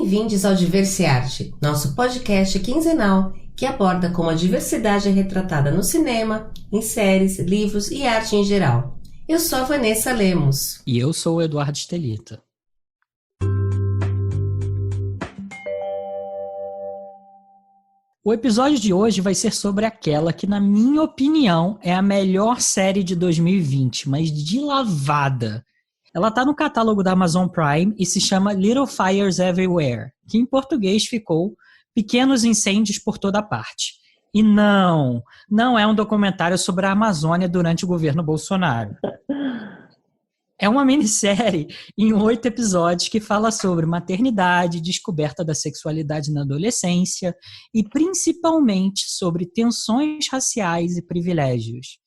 Bem-vindos ao Diversiarte, nosso podcast quinzenal que aborda como a diversidade é retratada no cinema, em séries, livros e arte em geral. Eu sou a Vanessa Lemos. E eu sou o Eduardo Estelita. O episódio de hoje vai ser sobre aquela que, na minha opinião, é a melhor série de 2020, mas de lavada. Ela está no catálogo da Amazon Prime e se chama Little Fires Everywhere, que em português ficou Pequenos Incêndios por Toda Parte. E não é um documentário sobre a Amazônia durante o governo Bolsonaro. É uma minissérie em 8 episódios que fala sobre maternidade, descoberta da sexualidade na adolescência e principalmente sobre tensões raciais e privilégios.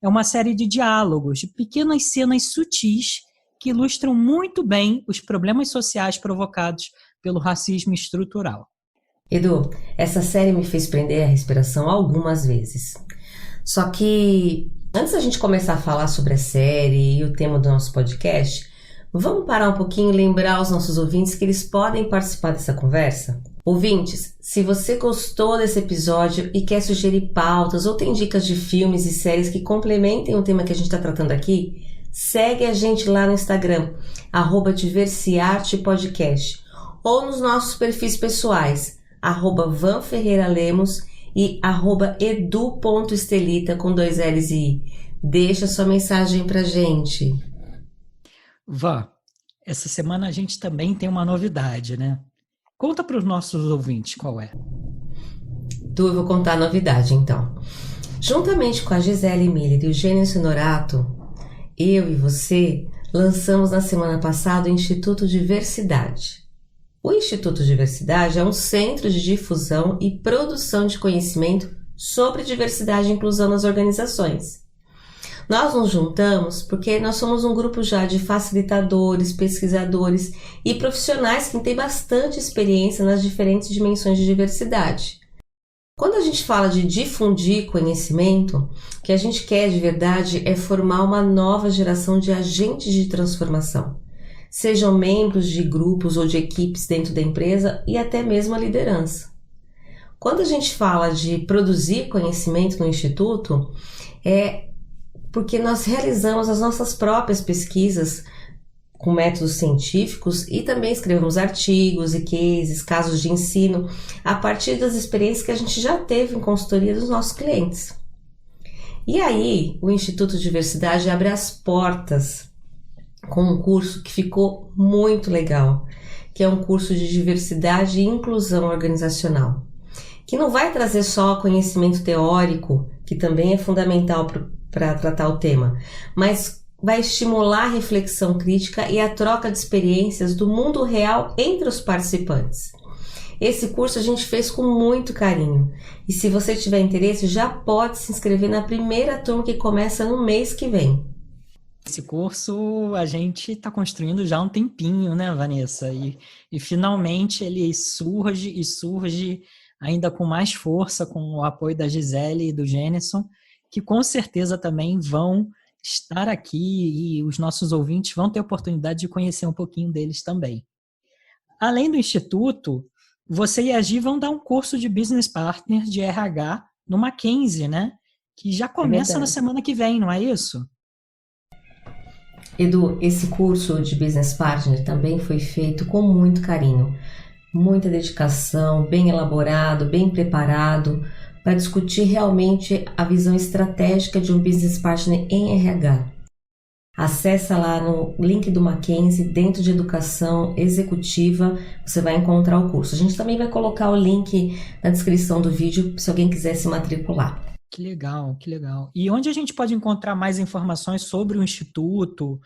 É uma série de diálogos, de pequenas cenas sutis que ilustram muito bem os problemas sociais provocados pelo racismo estrutural. Edu, essa série me fez prender a respiração algumas vezes. Só que, antes da gente começar a falar sobre a série e o tema do nosso podcast, vamos parar um pouquinho e lembrar aos nossos ouvintes que eles podem participar dessa conversa? Ouvintes, se você gostou desse episódio e quer sugerir pautas ou tem dicas de filmes e séries que complementem o tema que a gente está tratando aqui, segue a gente lá no Instagram, @diversiartepodcast, ou nos nossos perfis pessoais, @vanferreiralemos e @edu.estelita com 2 L's e I. Deixa sua mensagem pra gente. Vá, essa semana a gente também tem uma novidade, né? Conta para os nossos ouvintes qual é. Eu vou contar a novidade, então. Juntamente com a Gisele Miller e o Gênesis Honorato, eu e você lançamos na semana passada o Instituto Diversidade. O Instituto Diversidade é um centro de difusão e produção de conhecimento sobre diversidade e inclusão nas organizações. Nós nos juntamos porque nós somos um grupo já de facilitadores, pesquisadores e profissionais que têm bastante experiência nas diferentes dimensões de diversidade. Quando a gente fala de difundir conhecimento, o que a gente quer de verdade é formar uma nova geração de agentes de transformação, sejam membros de grupos ou de equipes dentro da empresa e até mesmo a liderança. Quando a gente fala de produzir conhecimento no Instituto, é porque nós realizamos as nossas próprias pesquisas com métodos científicos e também escrevemos artigos e cases, casos de ensino, a partir das experiências que a gente já teve em consultoria dos nossos clientes. E aí, o Instituto Diversidade abre as portas com um curso que ficou muito legal, que é um curso de diversidade e inclusão organizacional, que não vai trazer só conhecimento teórico, que também é fundamental para tratar o tema, mas vai estimular a reflexão crítica e a troca de experiências do mundo real entre os participantes. Esse curso a gente fez com muito carinho e se você tiver interesse já pode se inscrever na primeira turma que começa no mês que vem. Esse curso a gente está construindo já há um tempinho, né, Vanessa? E finalmente ele surge ainda com mais força com o apoio da Gisele e do Gênesis, que com certeza também vão estar aqui e os nossos ouvintes vão ter a oportunidade de conhecer um pouquinho deles também. Além do Instituto, você e a Gi vão dar um curso de Business Partner de RH no Mackenzie, né? Que já começa na semana que vem, não é isso? Edu, esse curso de Business Partner também foi feito com muito carinho, muita dedicação, bem elaborado, bem preparado, para discutir realmente a visão estratégica de um Business Partner em RH. Acesse lá no link do Mackenzie, dentro de educação executiva, você vai encontrar o curso. A gente também vai colocar o link na descrição do vídeo, se alguém quiser se matricular. Que legal, que legal. E onde a gente pode encontrar mais informações sobre o Instituto,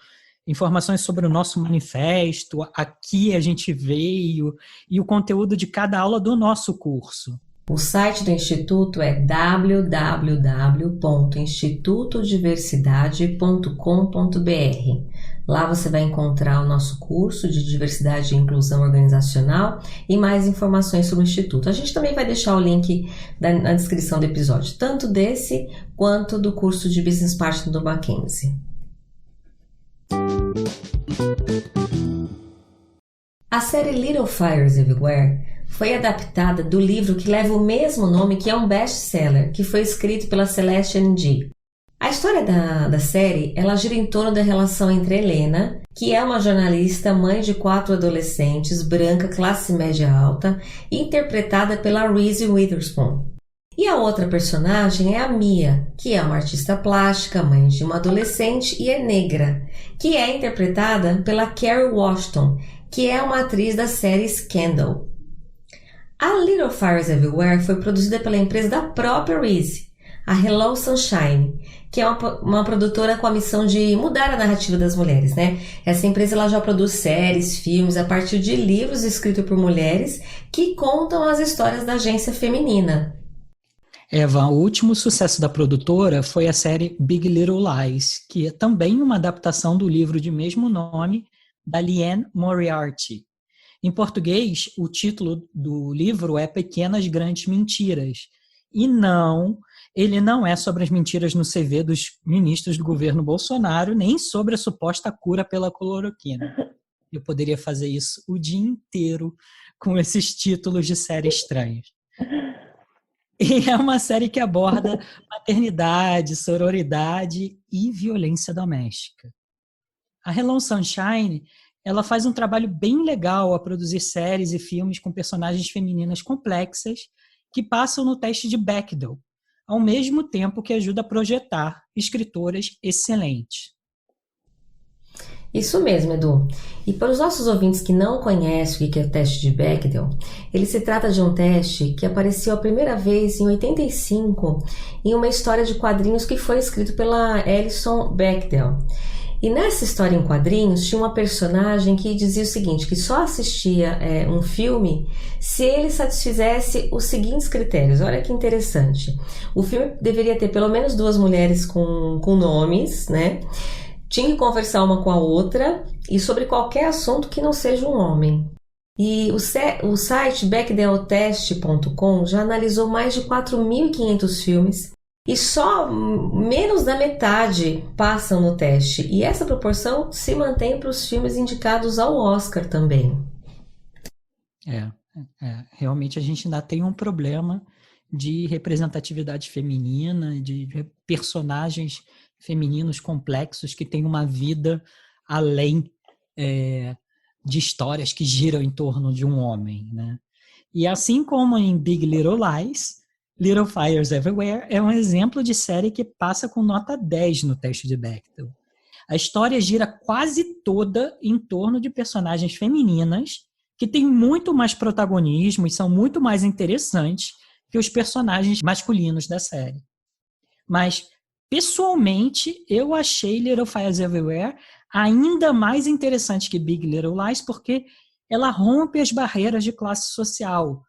informações sobre o nosso manifesto, aqui a gente veio, e o conteúdo de cada aula do nosso curso? O site do Instituto é www.institutodiversidade.com.br. Lá você vai encontrar o nosso curso de Diversidade e Inclusão Organizacional e mais informações sobre o Instituto. A gente também vai deixar o link na descrição do episódio, tanto desse quanto do curso de Business Partner do Mackenzie. A série Little Fires Everywhere foi adaptada do livro que leva o mesmo nome, que é um best-seller, que foi escrito pela Celeste Ng. A história da série, ela gira em torno da relação entre Helena, que é uma jornalista, mãe de 4 adolescentes, branca, classe média alta, interpretada pela Reese Witherspoon. E a outra personagem é a Mia, que é uma artista plástica, mãe de uma adolescente e é negra, que é interpretada pela Kerry Washington, que é uma atriz da série Scandal. A Little Fires Everywhere foi produzida pela empresa da própria Reese, a Hello Sunshine, que é uma produtora com a missão de mudar a narrativa das mulheres, né? Essa empresa ela já produz séries, filmes a partir de livros escritos por mulheres que contam as histórias da agência feminina. Eva, o último sucesso da produtora foi a série Big Little Lies, que é também uma adaptação do livro de mesmo nome da Liane Moriarty. Em português, o título do livro é Pequenas Grandes Mentiras. E não, ele não é sobre as mentiras no CV dos ministros do governo Bolsonaro, nem sobre a suposta cura pela cloroquina. Eu poderia fazer isso o dia inteiro com esses títulos de série estranhos. E é uma série que aborda maternidade, sororidade e violência doméstica. A Hello Sunshine, ela faz um trabalho bem legal a produzir séries e filmes com personagens femininas complexas que passam no teste de Bechdel, ao mesmo tempo que ajuda a projetar escritoras excelentes. Isso mesmo, Edu. E para os nossos ouvintes que não conhecem o que é o teste de Bechdel, ele se trata de um teste que apareceu a primeira vez em 85 em uma história de quadrinhos que foi escrito pela Alison Bechdel. E nessa história em quadrinhos tinha uma personagem que dizia o seguinte, que só assistia um filme se ele satisfizesse os seguintes critérios. Olha que interessante. O filme deveria ter pelo menos 2 mulheres com nomes, né? Tinha que conversar uma com a outra e sobre qualquer assunto que não seja um homem. E o site bechdelltest.com já analisou mais de 4.500 filmes e só menos da metade passam no teste. E essa proporção se mantém para os filmes indicados ao Oscar também. Realmente a gente ainda tem um problema de representatividade feminina, de personagens femininos complexos que têm uma vida além de histórias que giram em torno de um homem, né? E assim como em Big Little Lies, Little Fires Everywhere é um exemplo de série que passa com nota 10 no teste de Bechdel. A história gira quase toda em torno de personagens femininas que têm muito mais protagonismo e são muito mais interessantes que os personagens masculinos da série. Mas, pessoalmente, eu achei Little Fires Everywhere ainda mais interessante que Big Little Lies porque ela rompe as barreiras de classe social.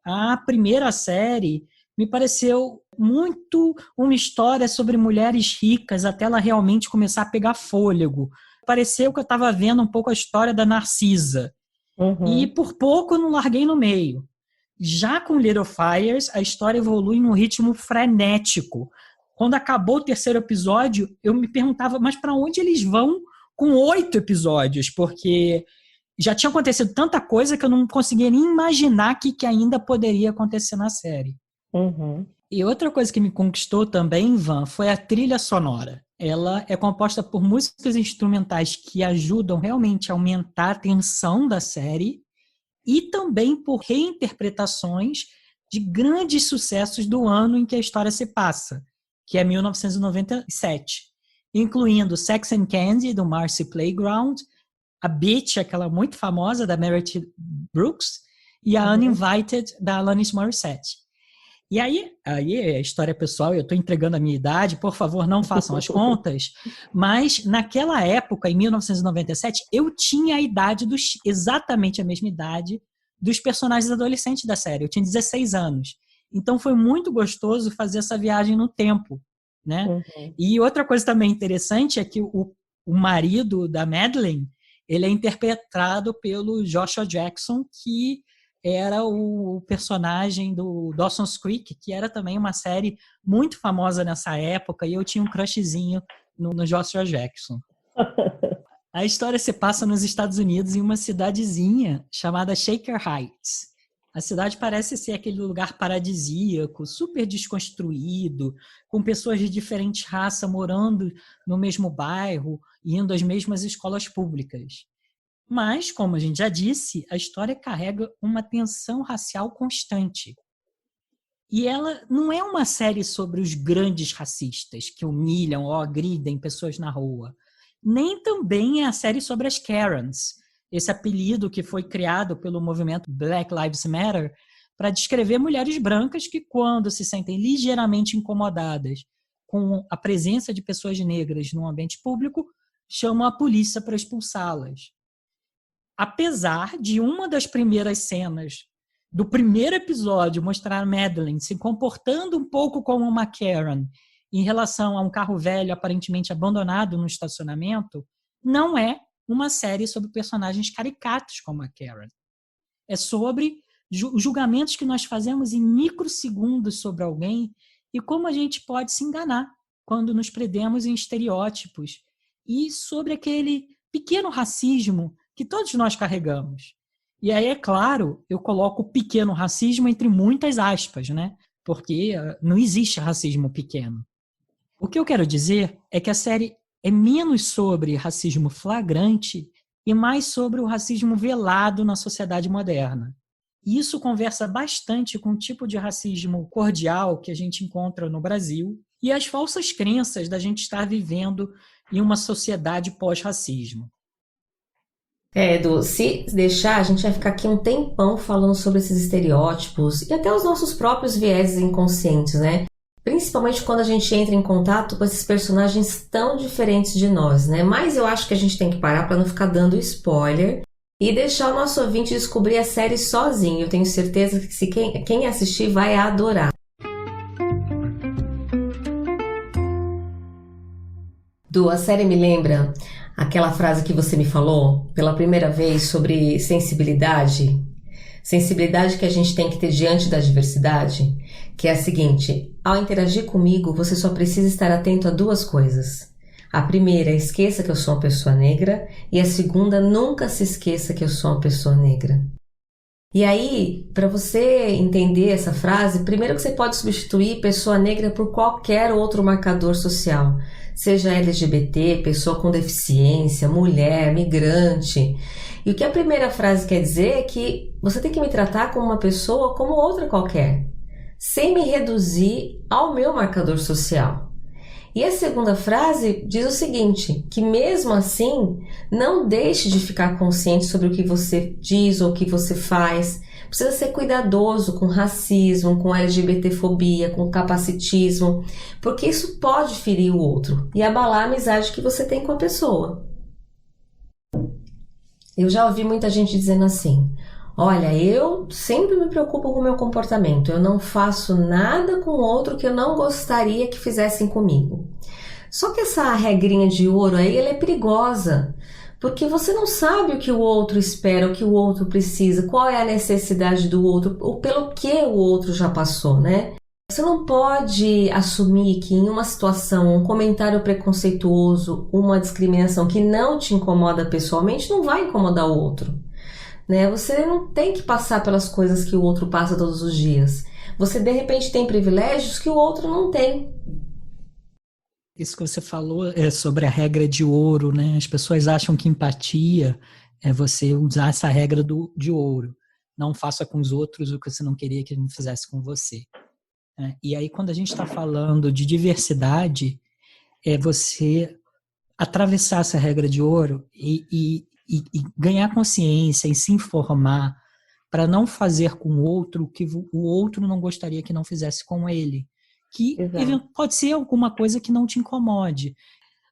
A primeira série me pareceu muito uma história sobre mulheres ricas até ela realmente começar a pegar fôlego. Pareceu que eu estava vendo um pouco a história da Narcisa. E por pouco eu não larguei no meio. Já com Little Fires, a história evolui em um ritmo frenético. Quando acabou o 3º episódio, eu me perguntava, mas para onde eles vão com 8 episódios? Porque já tinha acontecido tanta coisa que eu não conseguia nem imaginar que ainda poderia acontecer na série. E outra coisa que me conquistou também, Van, foi a trilha sonora. Ela é composta por músicas instrumentais que ajudam realmente a aumentar a tensão da série e também por reinterpretações de grandes sucessos do ano em que a história se passa, que é 1997, incluindo Sex and Candy, do Marcy Playground, a Bitch, aquela muito famosa, da Meredith Brooks, e a Uninvited, da Alanis Morissette. E aí é história pessoal, eu estou entregando a minha idade, por favor, não façam as contas, mas naquela época, em 1997, eu tinha a idade, exatamente a mesma idade dos personagens adolescentes da série, eu tinha 16 anos. Então foi muito gostoso fazer essa viagem no tempo, né? E outra coisa também interessante é que o marido da Madeleine, ele é interpretado pelo Joshua Jackson, que era o personagem do Dawson's Creek, que era também uma série muito famosa nessa época, e eu tinha um crushzinho no Joshua Jackson. A história se passa nos Estados Unidos, em uma cidadezinha chamada Shaker Heights. A cidade parece ser aquele lugar paradisíaco, super desconstruído, com pessoas de diferentes raças morando no mesmo bairro e indo às mesmas escolas públicas. Mas, como a gente já disse, a história carrega uma tensão racial constante. E ela não é uma série sobre os grandes racistas que humilham ou agridem pessoas na rua. Nem também é a série sobre as Karens, esse apelido que foi criado pelo movimento Black Lives Matter para descrever mulheres brancas que, quando se sentem ligeiramente incomodadas com a presença de pessoas negras no ambiente público, chamam a polícia para expulsá-las. Apesar de uma das primeiras cenas do primeiro episódio mostrar a Madeleine se comportando um pouco como uma Karen em relação a um carro velho aparentemente abandonado no estacionamento, não é uma série sobre personagens caricatos como a Karen. É sobre julgamentos que nós fazemos em microsegundos sobre alguém e como a gente pode se enganar quando nos prendemos em estereótipos e sobre aquele pequeno racismo que todos nós carregamos. E aí, é claro, eu coloco pequeno racismo entre muitas aspas, né? Porque não existe racismo pequeno. O que eu quero dizer é que a série é menos sobre racismo flagrante e mais sobre o racismo velado na sociedade moderna. E isso conversa bastante com o tipo de racismo cordial que a gente encontra no Brasil e as falsas crenças da gente estar vivendo em uma sociedade pós-racismo. Edu, se deixar, a gente vai ficar aqui um tempão falando sobre esses estereótipos e até os nossos próprios vieses inconscientes, né? Principalmente quando a gente entra em contato com esses personagens tão diferentes de nós, né? Mas eu acho que a gente tem que parar para não ficar dando spoiler e deixar o nosso ouvinte descobrir a série sozinho. Eu tenho certeza que se quem assistir vai adorar. Du, a série me lembra aquela frase que você me falou pela primeira vez sobre sensibilidade. Sensibilidade que a gente tem que ter diante da diversidade, que é a seguinte: ao interagir comigo, você só precisa estar atento a duas coisas. A primeira, esqueça que eu sou uma pessoa negra, e a segunda, nunca se esqueça que eu sou uma pessoa negra. E aí, para você entender essa frase, primeiro que você pode substituir pessoa negra por qualquer outro marcador social, seja LGBT, pessoa com deficiência, mulher, migrante. E o que a primeira frase quer dizer é que você tem que me tratar como uma pessoa como outra qualquer, sem me reduzir ao meu marcador social. E a segunda frase diz o seguinte, que mesmo assim, não deixe de ficar consciente sobre o que você diz ou o que você faz. Precisa ser cuidadoso com racismo, com LGBTfobia, com capacitismo, porque isso pode ferir o outro e abalar a amizade que você tem com a pessoa. Eu já ouvi muita gente dizendo assim: olha, eu sempre me preocupo com o meu comportamento, eu não faço nada com o outro que eu não gostaria que fizessem comigo. Só que essa regrinha de ouro aí, ela é perigosa, porque você não sabe o que o outro espera, o que o outro precisa, qual é a necessidade do outro, ou pelo que o outro já passou, né? Você não pode assumir que em uma situação, um comentário preconceituoso, uma discriminação que não te incomoda pessoalmente, não vai incomodar o outro. Né? Você não tem que passar pelas coisas que o outro passa todos os dias. Você, de repente, tem privilégios que o outro não tem. Isso que você falou é sobre a regra de ouro, né? As pessoas acham que empatia é você usar essa regra de ouro. Não faça com os outros o que você não queria que ele fizesse com você. E aí, quando a gente está falando de diversidade, é você atravessar essa regra de ouro e ganhar consciência e se informar para não fazer com o outro o que o outro não gostaria que não fizesse com ele. Que pode ser alguma coisa que não te incomode.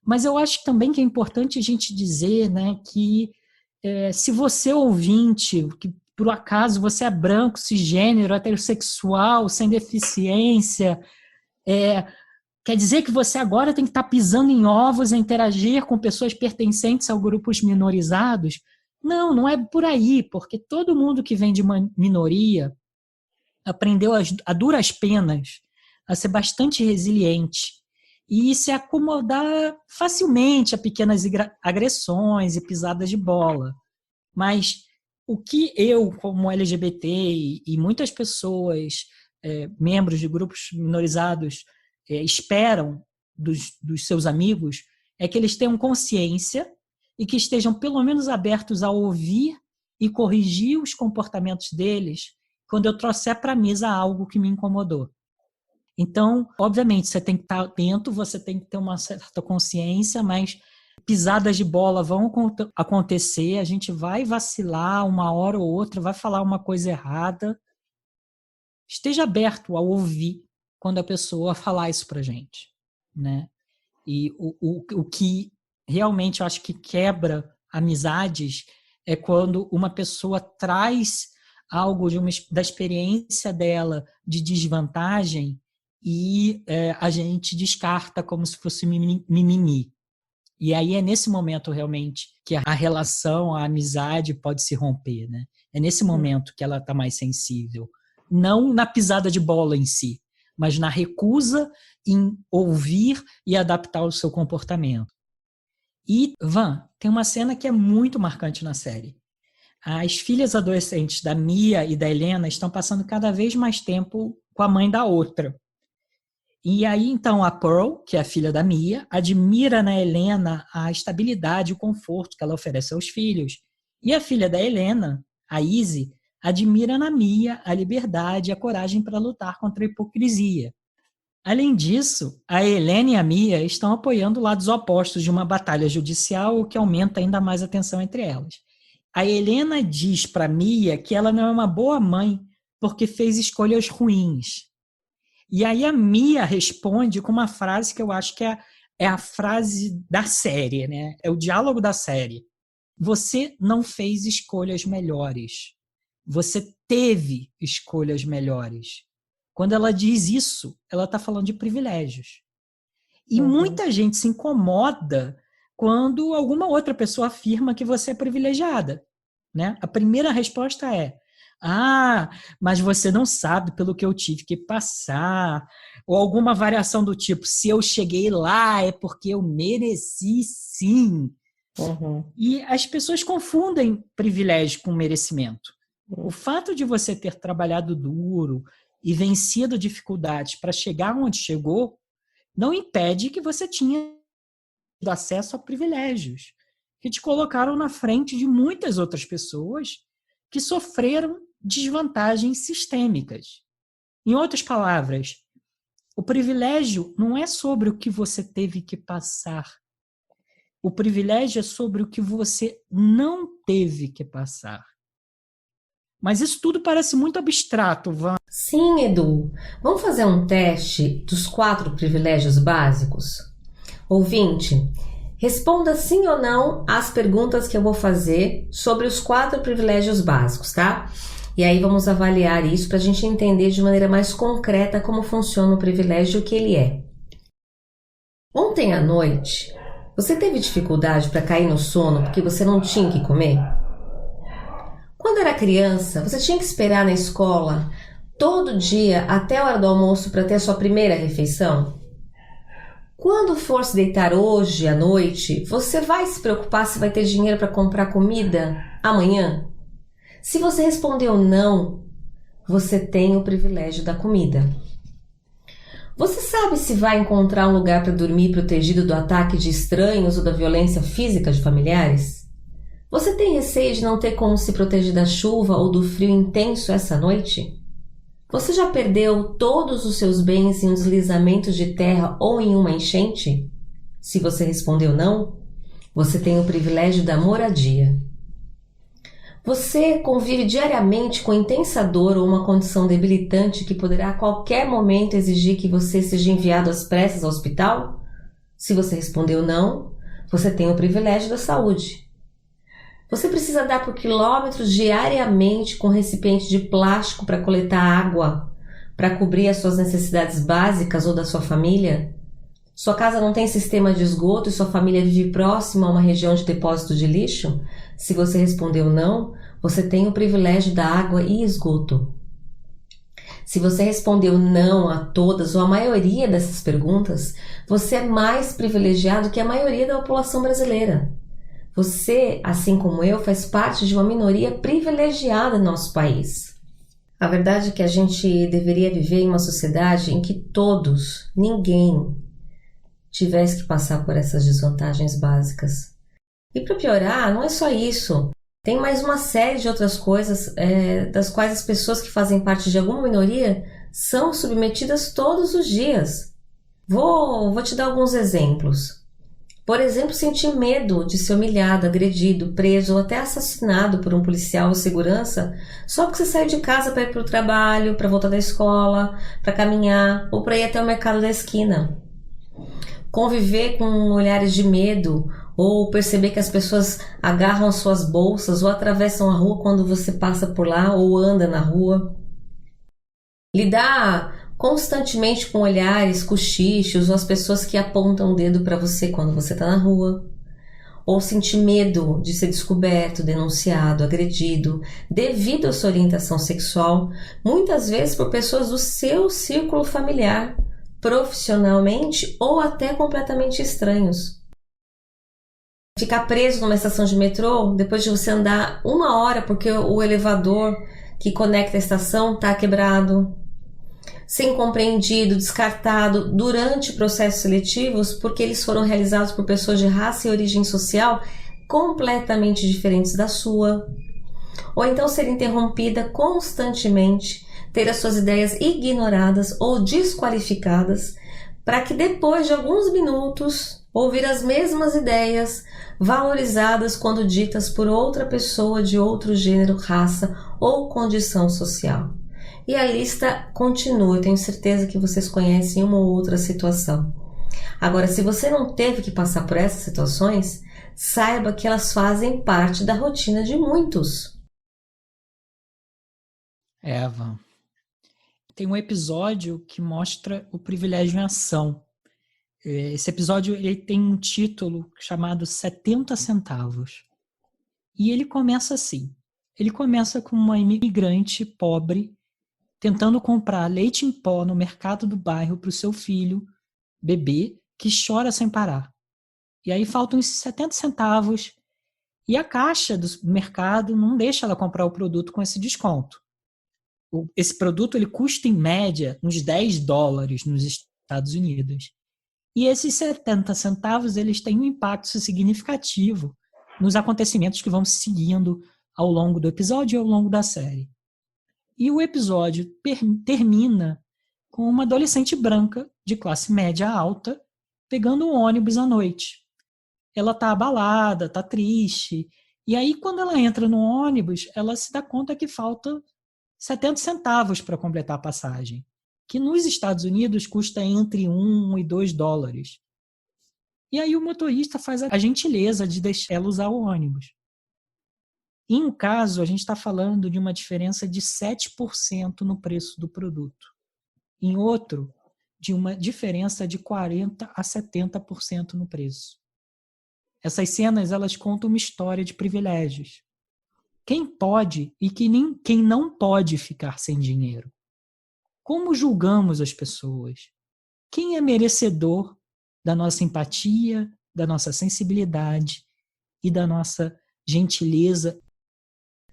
Mas eu acho também que é importante a gente dizer, né, que se você ouvinte, que por acaso você é branco, cisgênero, heterossexual, sem deficiência, quer dizer que você agora tem que estar pisando em ovos e interagir com pessoas pertencentes a grupos minorizados? Não, não é por aí, porque todo mundo que vem de uma minoria aprendeu a duras penas a ser bastante resiliente e se acomodar facilmente a pequenas agressões e pisadas de bola. Mas o que eu, como LGBT e muitas pessoas, membros de grupos minorizados, esperam dos seus amigos é que eles tenham consciência e que estejam pelo menos abertos a ouvir e corrigir os comportamentos deles quando eu trouxer para a mesa algo que me incomodou. Então, obviamente, você tem que estar atento, você tem que ter uma certa consciência, mas pisadas de bola vão acontecer, a gente vai vacilar uma hora ou outra, vai falar uma coisa errada. Esteja aberto a ouvir quando a pessoa falar isso pra gente, né? E o que realmente eu acho que quebra amizades é quando uma pessoa traz algo da experiência dela de desvantagem e a gente descarta como se fosse mimimi. E aí é nesse momento realmente que a relação, a amizade pode se romper, né? É nesse momento que ela está mais sensível. Não na pisada de bola em si, mas na recusa em ouvir e adaptar o seu comportamento. E, Van, tem uma cena que é muito marcante na série. As filhas adolescentes da Mia e da Helena estão passando cada vez mais tempo com a mãe da outra. E aí, então, a Pearl, que é a filha da Mia, admira na Helena a estabilidade e o conforto que ela oferece aos filhos. E a filha da Helena, a Izzy, admira na Mia a liberdade e a coragem para lutar contra a hipocrisia. Além disso, a Helena e a Mia estão apoiando lados opostos de uma batalha judicial, o que aumenta ainda mais a tensão entre elas. A Helena diz para Mia que ela não é uma boa mãe porque fez escolhas ruins. E aí a Mia responde com uma frase que eu acho que é a frase da série, né? É o diálogo da série. Você não fez escolhas melhores. Você teve escolhas melhores. Quando ela diz isso, ela está falando de privilégios. E muita gente se incomoda quando alguma outra pessoa afirma que você é privilegiada, né? A primeira resposta é: mas você não sabe pelo que eu tive que passar. Ou alguma variação do tipo: se eu cheguei lá é porque eu mereci sim. E as pessoas confundem privilégio com merecimento. O fato de você ter trabalhado duro e vencido dificuldades para chegar onde chegou não impede que você tinha acesso a privilégios que te colocaram na frente de muitas outras pessoas que sofreram desvantagens sistêmicas. Em outras palavras, o privilégio não é sobre o que você teve que passar. O privilégio é sobre o que você não teve que passar. Mas isso tudo parece muito abstrato, Van. Sim, Edu. Vamos fazer um teste dos 4 privilégios básicos? Ouvinte, responda sim ou não às perguntas que eu vou fazer sobre os 4 privilégios básicos, tá? E aí vamos avaliar isso para a gente entender de maneira mais concreta como funciona o privilégio e o que ele é. Ontem à noite, você teve dificuldade para cair no sono porque você não tinha que comer? Quando era criança, você tinha que esperar na escola todo dia até a hora do almoço para ter a sua primeira refeição? Quando for se deitar hoje à noite, você vai se preocupar se vai ter dinheiro para comprar comida amanhã? Se você respondeu não, você tem o privilégio da comida. Você sabe se vai encontrar um lugar para dormir protegido do ataque de estranhos ou da violência física de familiares? Você tem receio de não ter como se proteger da chuva ou do frio intenso essa noite? Você já perdeu todos os seus bens em um deslizamento de terra ou em uma enchente? Se você respondeu não, você tem o privilégio da moradia. Você convive diariamente com intensa dor ou uma condição debilitante que poderá a qualquer momento exigir que você seja enviado às pressas ao hospital? Se você respondeu não, você tem o privilégio da saúde. Você precisa andar por quilômetros diariamente com recipiente de plástico para coletar água, para cobrir as suas necessidades básicas ou da sua família? Sua casa não tem sistema de esgoto e sua família vive próxima a uma região de depósito de lixo? Se você respondeu não, você tem o privilégio da água e esgoto. Se você respondeu não a todas ou a maioria dessas perguntas, você é mais privilegiado que a maioria da população brasileira. Você, assim como eu, faz parte de uma minoria privilegiada no nosso país. A verdade é que a gente deveria viver em uma sociedade em que todos, ninguém, tivesse que passar por essas desvantagens básicas. E para piorar, não é só isso. Tem mais uma série de outras coisas das quais as pessoas que fazem parte de alguma minoria são submetidas todos os dias. Vou te dar alguns exemplos. Por exemplo, sentir medo de ser humilhado, agredido, preso ou até assassinado por um policial ou segurança só porque você saiu de casa para ir para o trabalho, para voltar da escola, para caminhar ou para ir até o mercado da esquina. Conviver com olhares de medo ou perceber que as pessoas agarram suas bolsas ou atravessam a rua quando você passa por lá ou anda na rua. Lidar constantemente com olhares, cochichos ou as pessoas que apontam o dedo para você quando você está na rua. Ou sentir medo de ser descoberto, denunciado, agredido devido à sua orientação sexual, muitas vezes por pessoas do seu círculo familiar, profissionalmente ou até completamente estranhos. Ficar preso numa estação de metrô depois de você andar 1 hora porque o elevador que conecta a estação está quebrado. Ser incompreendido, descartado durante processos seletivos porque eles foram realizados por pessoas de raça e origem social completamente diferentes da sua. Ou então ser interrompida constantemente, ter as suas ideias ignoradas ou desqualificadas para que depois de alguns minutos ouvir as mesmas ideias valorizadas quando ditas por outra pessoa de outro gênero, raça ou condição social. E a lista continua, eu tenho certeza que vocês conhecem uma ou outra situação. Agora, se você não teve que passar por essas situações, saiba que elas fazem parte da rotina de muitos. Eva, tem um episódio que mostra o privilégio em ação. Esse episódio ele tem um título chamado 70 centavos. E ele começa assim. Ele começa com uma imigrante pobre tentando comprar leite em pó no mercado do bairro para o seu filho, bebê, que chora sem parar. E aí faltam esses 70 centavos e a caixa do mercado não deixa ela comprar o produto com esse desconto. Esse produto ele custa, em média, uns $10 nos Estados Unidos. E esses 70 centavos eles têm um impacto significativo nos acontecimentos que vão se seguindo ao longo do episódio e ao longo da série. E o episódio termina com uma adolescente branca de classe média alta pegando um ônibus à noite. Ela está abalada, está triste. E aí, quando ela entra no ônibus, ela se dá conta que falta 70 centavos para completar a passagem, que nos Estados Unidos custa entre $1 e $2. E aí o motorista faz a gentileza de deixar ela usar o ônibus. Em um caso, a gente está falando de uma diferença de 7% no preço do produto. Em outro, de uma diferença de 40% a 70% no preço. Essas cenas elas contam uma história de privilégios. Quem pode e quem não pode ficar sem dinheiro? Como julgamos as pessoas? Quem é merecedor da nossa empatia, da nossa sensibilidade e da nossa gentileza?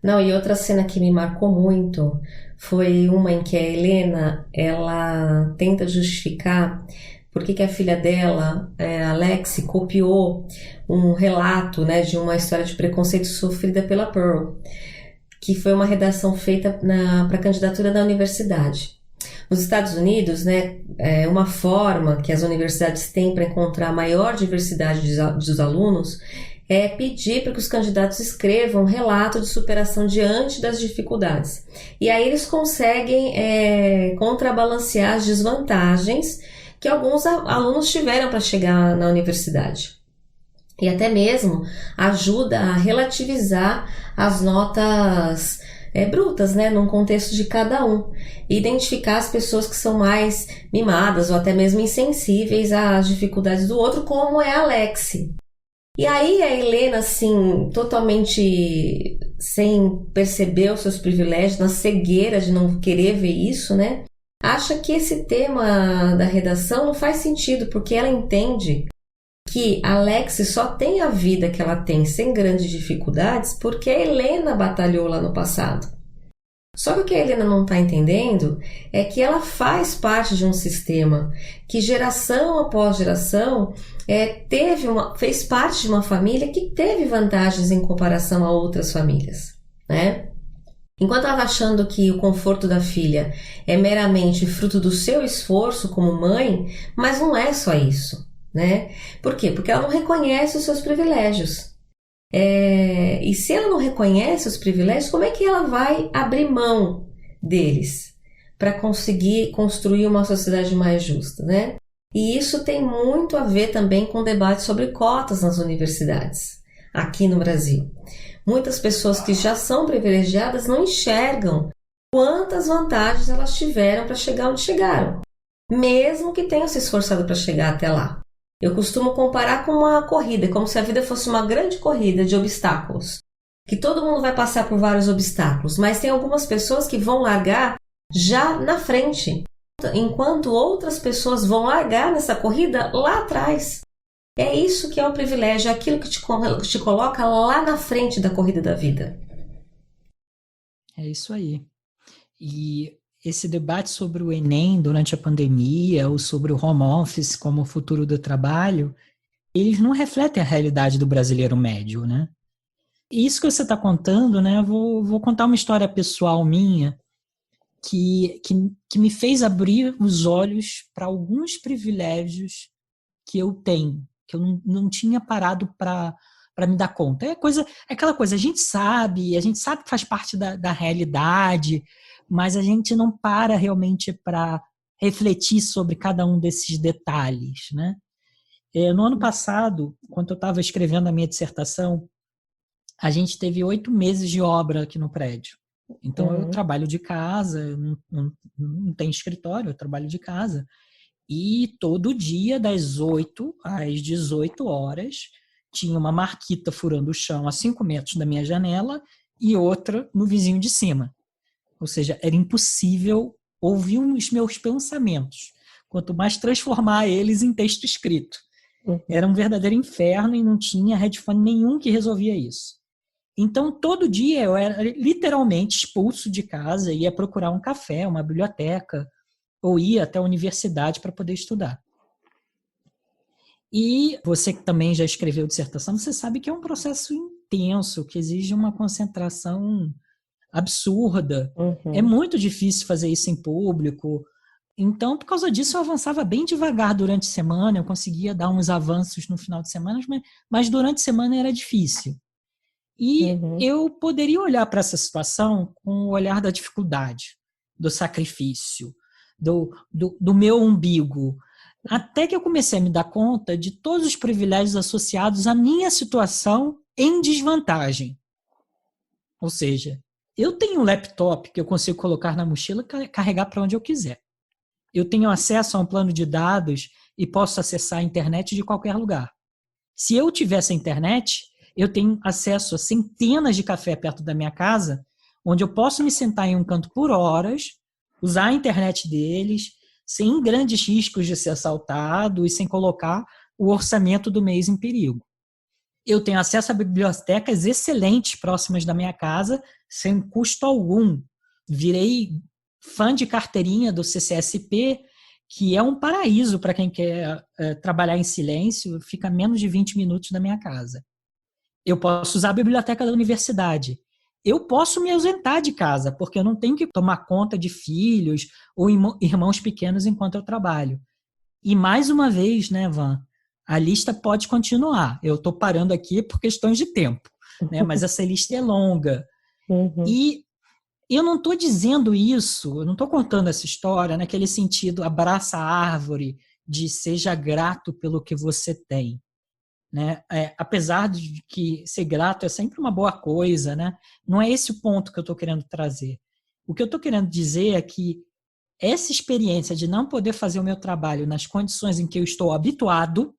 Não, e outra cena que me marcou muito foi uma em que a Helena, ela tenta justificar por que a filha dela, a Lexi, copiou um relato, né, de uma história de preconceito sofrida pela Pearl, que foi uma redação feita para a candidatura da universidade. Nos Estados Unidos, né, uma forma que as universidades têm para encontrar maior diversidade dos alunos é pedir para que os candidatos escrevam um relato de superação diante das dificuldades. E aí eles conseguem contrabalancear as desvantagens que alguns alunos tiveram para chegar na universidade. E até mesmo ajuda a relativizar as notas brutas, né, num contexto de cada um. E identificar as pessoas que são mais mimadas ou até mesmo insensíveis às dificuldades do outro, como é a Lexi. E aí a Helena, assim, totalmente sem perceber os seus privilégios, na cegueira de não querer ver isso, né? acha que esse tema da redação não faz sentido, porque ela entende que a Lexi só tem a vida que ela tem sem grandes dificuldades porque a Helena batalhou lá no passado. Só que o que a Helena não está entendendo é que ela faz parte de um sistema que geração após geração fez parte de uma família que teve vantagens em comparação a outras famílias, né? Enquanto ela está achando que o conforto da filha é meramente fruto do seu esforço como mãe, mas não é só isso, né? Por quê? Porque ela não reconhece os seus privilégios. E se ela não reconhece os privilégios, como é que ela vai abrir mão deles para conseguir construir uma sociedade mais justa, né? E isso tem muito a ver também com o debate sobre cotas nas universidades, aqui no Brasil. Muitas pessoas que já são privilegiadas não enxergam quantas vantagens elas tiveram para chegar onde chegaram, mesmo que tenham se esforçado para chegar até lá. Eu costumo comparar com uma corrida, como se a vida fosse uma grande corrida de obstáculos, que todo mundo vai passar por vários obstáculos, mas tem algumas pessoas que vão largar já na frente, enquanto outras pessoas vão largar nessa corrida lá atrás. É isso que é o privilégio, é aquilo que te coloca lá na frente da corrida da vida. É isso aí. E esse debate sobre o Enem durante a pandemia ou sobre o home office como o futuro do trabalho, eles não refletem a realidade do brasileiro médio, né? E isso que você está contando, né? Eu vou contar uma história pessoal minha que me fez abrir os olhos para alguns privilégios que eu tenho, que eu não tinha parado para me dar conta. É aquela coisa, a gente sabe que faz parte da realidade, mas a gente não para realmente para refletir sobre cada um desses detalhes, né? No ano passado, quando eu estava escrevendo a minha dissertação, a gente teve 8 meses de obra aqui no prédio. Então, eu trabalho de casa, eu não tenho escritório, eu trabalho de casa. E todo dia, das 8 às 18 horas, tinha uma marquita furando o chão a 5 metros da minha janela e outra no vizinho de cima. Ou seja, era impossível ouvir os meus pensamentos, quanto mais transformar eles em texto escrito. Era um verdadeiro inferno e não tinha headphone nenhum que resolvia isso. Então, todo dia eu era literalmente expulso de casa, ia procurar um café, uma biblioteca, ou ia até a universidade para poder estudar. E você que também já escreveu dissertação, você sabe que é um processo intenso, que exige uma concentração absurda. É muito difícil fazer isso em público. Então, por causa disso, eu avançava bem devagar durante a semana, eu conseguia dar uns avanços no final de semana, mas durante a semana era difícil. E eu poderia olhar para essa situação com o olhar da dificuldade, do sacrifício, do meu umbigo, até que eu comecei a me dar conta de todos os privilégios associados à minha situação em desvantagem. Ou seja, eu tenho um laptop que eu consigo colocar na mochila e carregar para onde eu quiser. Eu tenho acesso a um plano de dados e posso acessar a internet de qualquer lugar. Se eu tivesse a internet, eu tenho acesso a centenas de cafés perto da minha casa, onde eu posso me sentar em um canto por horas, usar a internet deles, sem grandes riscos de ser assaltado e sem colocar o orçamento do mês em perigo. Eu tenho acesso a bibliotecas excelentes próximas da minha casa, sem custo algum. Virei fã de carteirinha do CCSP, que é um paraíso para quem quer trabalhar em silêncio, fica a menos de 20 minutos da minha casa. Eu posso usar a biblioteca da universidade. Eu posso me ausentar de casa, porque eu não tenho que tomar conta de filhos ou irmãos pequenos enquanto eu trabalho. E mais uma vez, né, Van, a lista pode continuar. Eu estou parando aqui por questões de tempo, né, mas essa lista é longa. E eu não estou dizendo isso, eu não estou contando essa história naquele sentido abraça a árvore de seja grato pelo que você tem. Né? Apesar de que ser grato é sempre uma boa coisa, né? Não é esse o ponto que eu estou querendo trazer. O que eu estou querendo dizer é que essa experiência de não poder fazer o meu trabalho nas condições em que eu estou habituado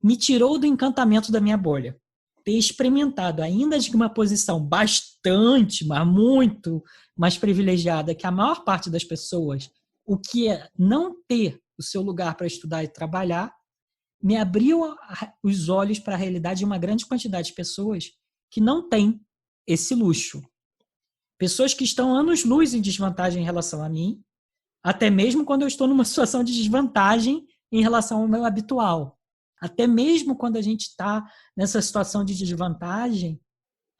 me tirou do encantamento da minha bolha. Ter experimentado, ainda de uma posição bastante, mas muito mais privilegiada que a maior parte das pessoas, o que é não ter o seu lugar para estudar e trabalhar, me abriu os olhos para a realidade de uma grande quantidade de pessoas que não têm esse luxo. Pessoas que estão anos-luz em desvantagem em relação a mim, até mesmo quando eu estou numa situação de desvantagem em relação ao meu habitual. Até mesmo quando a gente está nessa situação de desvantagem,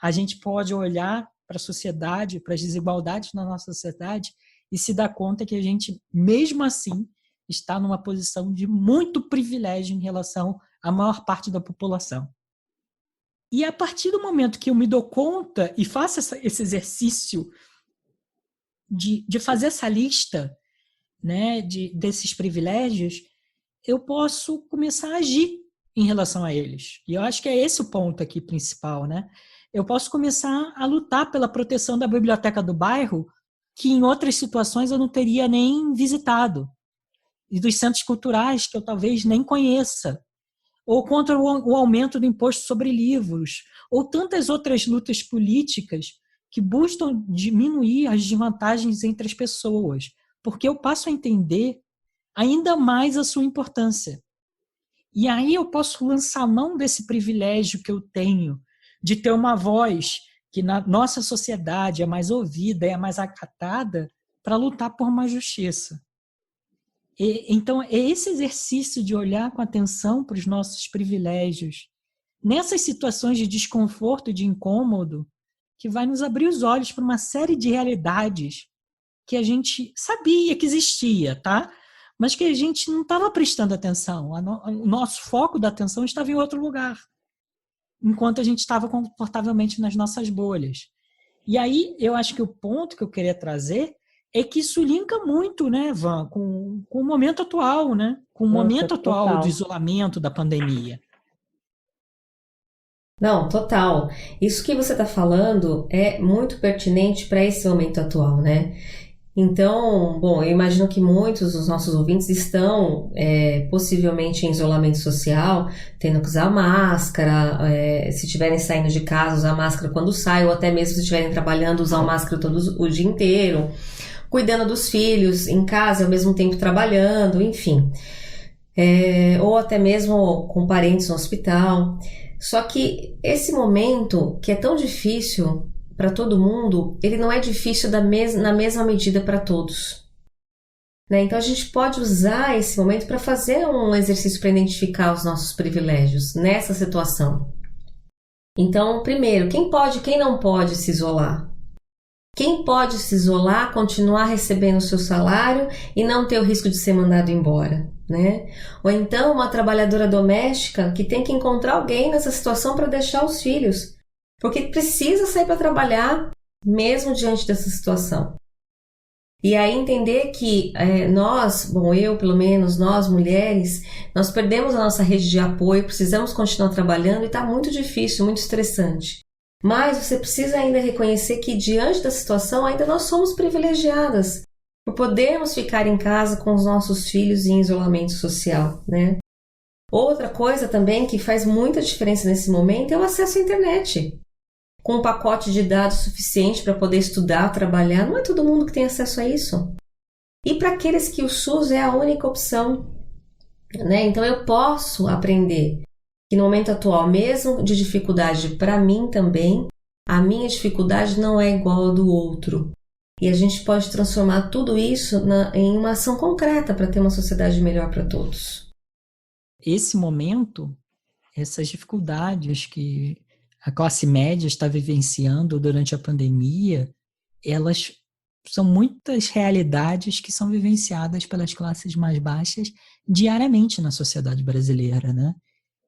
a gente pode olhar para a sociedade, para as desigualdades na nossa sociedade e se dar conta que a gente, mesmo assim, está numa posição de muito privilégio em relação à maior parte da população. E a partir do momento que eu me dou conta e faço esse exercício de fazer essa lista, né, desses privilégios, eu posso começar a agir em relação a eles. E eu acho que é esse o ponto aqui principal, né? Eu posso começar a lutar pela proteção da biblioteca do bairro, que em outras situações eu não teria nem visitado, e dos centros culturais que eu talvez nem conheça, ou contra o aumento do imposto sobre livros, ou tantas outras lutas políticas que buscam diminuir as desvantagens entre as pessoas, porque eu passo a entender ainda mais a sua importância. E aí eu posso lançar mão desse privilégio que eu tenho de ter uma voz que na nossa sociedade é mais ouvida, é mais acatada, para lutar por uma justiça. Então, é esse exercício de olhar com atenção para os nossos privilégios, nessas situações de desconforto e de incômodo, que vai nos abrir os olhos para uma série de realidades que a gente sabia que existia, tá? Mas que a gente não estava prestando atenção. O nosso foco da atenção estava em outro lugar, enquanto a gente estava confortavelmente nas nossas bolhas. E aí, eu acho que o ponto que eu queria trazer é que isso linka muito, né, Van, com o momento atual, né? Com o momento atual do isolamento, da pandemia. Não, total. Isso que você está falando é muito pertinente para esse momento atual, né? Então, bom, eu imagino que muitos dos nossos ouvintes estão possivelmente em isolamento social, tendo que usar máscara, se estiverem saindo de casa, usar máscara quando sai, ou até mesmo se estiverem trabalhando, usar máscara todo o dia inteiro, cuidando dos filhos em casa, ao mesmo tempo trabalhando, enfim. Ou até mesmo com parentes no hospital. Só que esse momento, que é tão difícil para todo mundo, ele não é difícil na mesma medida para todos. Né? Então a gente pode usar esse momento para fazer um exercício para identificar os nossos privilégios nessa situação. Então, primeiro, quem pode e quem não pode se isolar? Quem pode se isolar, continuar recebendo o seu salário e não ter o risco de ser mandado embora? Né? Ou então uma trabalhadora doméstica que tem que encontrar alguém nessa situação para deixar os filhos, porque precisa sair para trabalhar mesmo diante dessa situação. E aí entender que eu pelo menos, nós mulheres, nós perdemos a nossa rede de apoio, precisamos continuar trabalhando e está muito difícil, muito estressante. Mas você precisa ainda reconhecer que diante da situação ainda nós somos privilegiadas por podermos ficar em casa com os nossos filhos em isolamento social, né? Outra coisa também que faz muita diferença nesse momento é o acesso à internet. Com um pacote de dados suficiente para poder estudar, trabalhar, não é todo mundo que tem acesso a isso. E para aqueles que o SUS é a única opção, né? Então eu posso aprender que no momento atual, mesmo de dificuldade para mim também, a minha dificuldade não é igual à do outro. E a gente pode transformar tudo isso em uma ação concreta para ter uma sociedade melhor para todos. Esse momento, essas dificuldades que a classe média está vivenciando durante a pandemia, elas são muitas realidades que são vivenciadas pelas classes mais baixas diariamente na sociedade brasileira, né?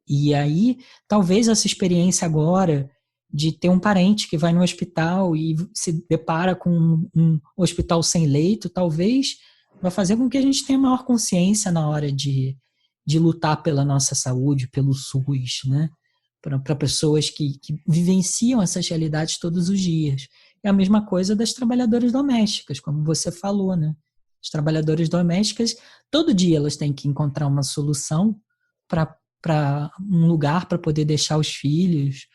E aí, talvez essa experiência agora de ter um parente que vai no hospital e se depara com um hospital sem leito, talvez vai fazer com que a gente tenha maior consciência na hora de lutar pela nossa saúde, pelo SUS, né? Para pessoas que vivenciam essas realidades todos os dias. É a mesma coisa das trabalhadoras domésticas, como você falou, né? As trabalhadoras domésticas, todo dia elas têm que encontrar uma solução para um lugar para poder deixar os filhos,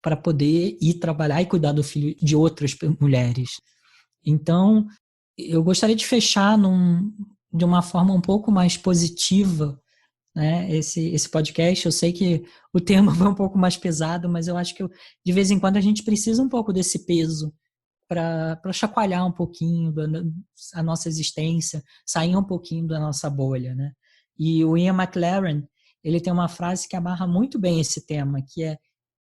para poder ir trabalhar e cuidar do filho de outras mulheres. Então, eu gostaria de fechar de uma forma um pouco mais positiva, né, esse podcast. Eu sei que o tema foi um pouco mais pesado, mas eu acho que de vez em quando a gente precisa um pouco desse peso para chacoalhar um pouquinho a nossa existência, sair um pouquinho da nossa bolha, né? E o Ian McLaren, ele tem uma frase que amarra muito bem esse tema, que é: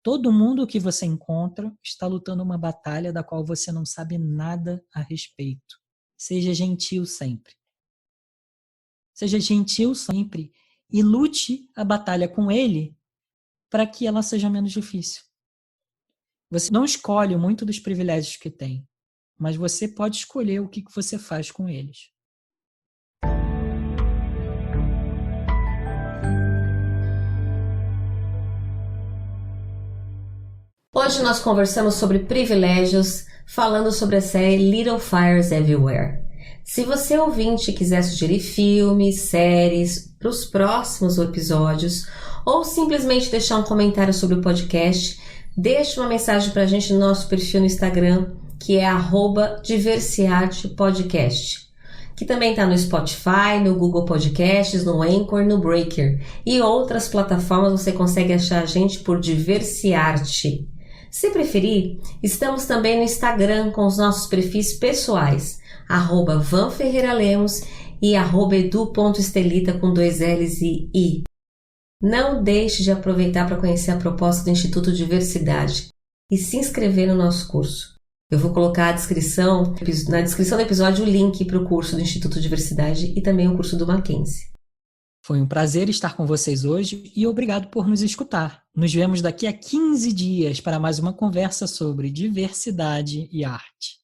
todo mundo que você encontra está lutando uma batalha da qual você não sabe nada a respeito. Seja gentil sempre. Seja gentil sempre e lute a batalha com ele para que ela seja menos difícil. Você não escolhe muito dos privilégios que tem, mas você pode escolher o que você faz com eles. Hoje nós conversamos sobre privilégios, falando sobre a série Little Fires Everywhere. Se você, ouvinte, quiser sugerir filmes, séries para os próximos episódios, ou simplesmente deixar um comentário sobre o podcast, deixe uma mensagem para a gente no nosso perfil no Instagram, que é @diversiartepodcast, que também está no Spotify, no Google Podcasts, no Anchor, no Breaker e outras plataformas. Você consegue achar a gente por Diversiarte. Se preferir, estamos também no Instagram com os nossos perfis pessoais, @vanferreiralemos e @edu.estelita com 2 L's e I. Não deixe de aproveitar para conhecer a proposta do Instituto Diversidade e se inscrever no nosso curso. Eu vou colocar na descrição do episódio o link para o curso do Instituto Diversidade e também o curso do Mackenzie. Foi um prazer estar com vocês hoje e obrigado por nos escutar. Nos vemos daqui a 15 dias para mais uma conversa sobre diversidade e arte.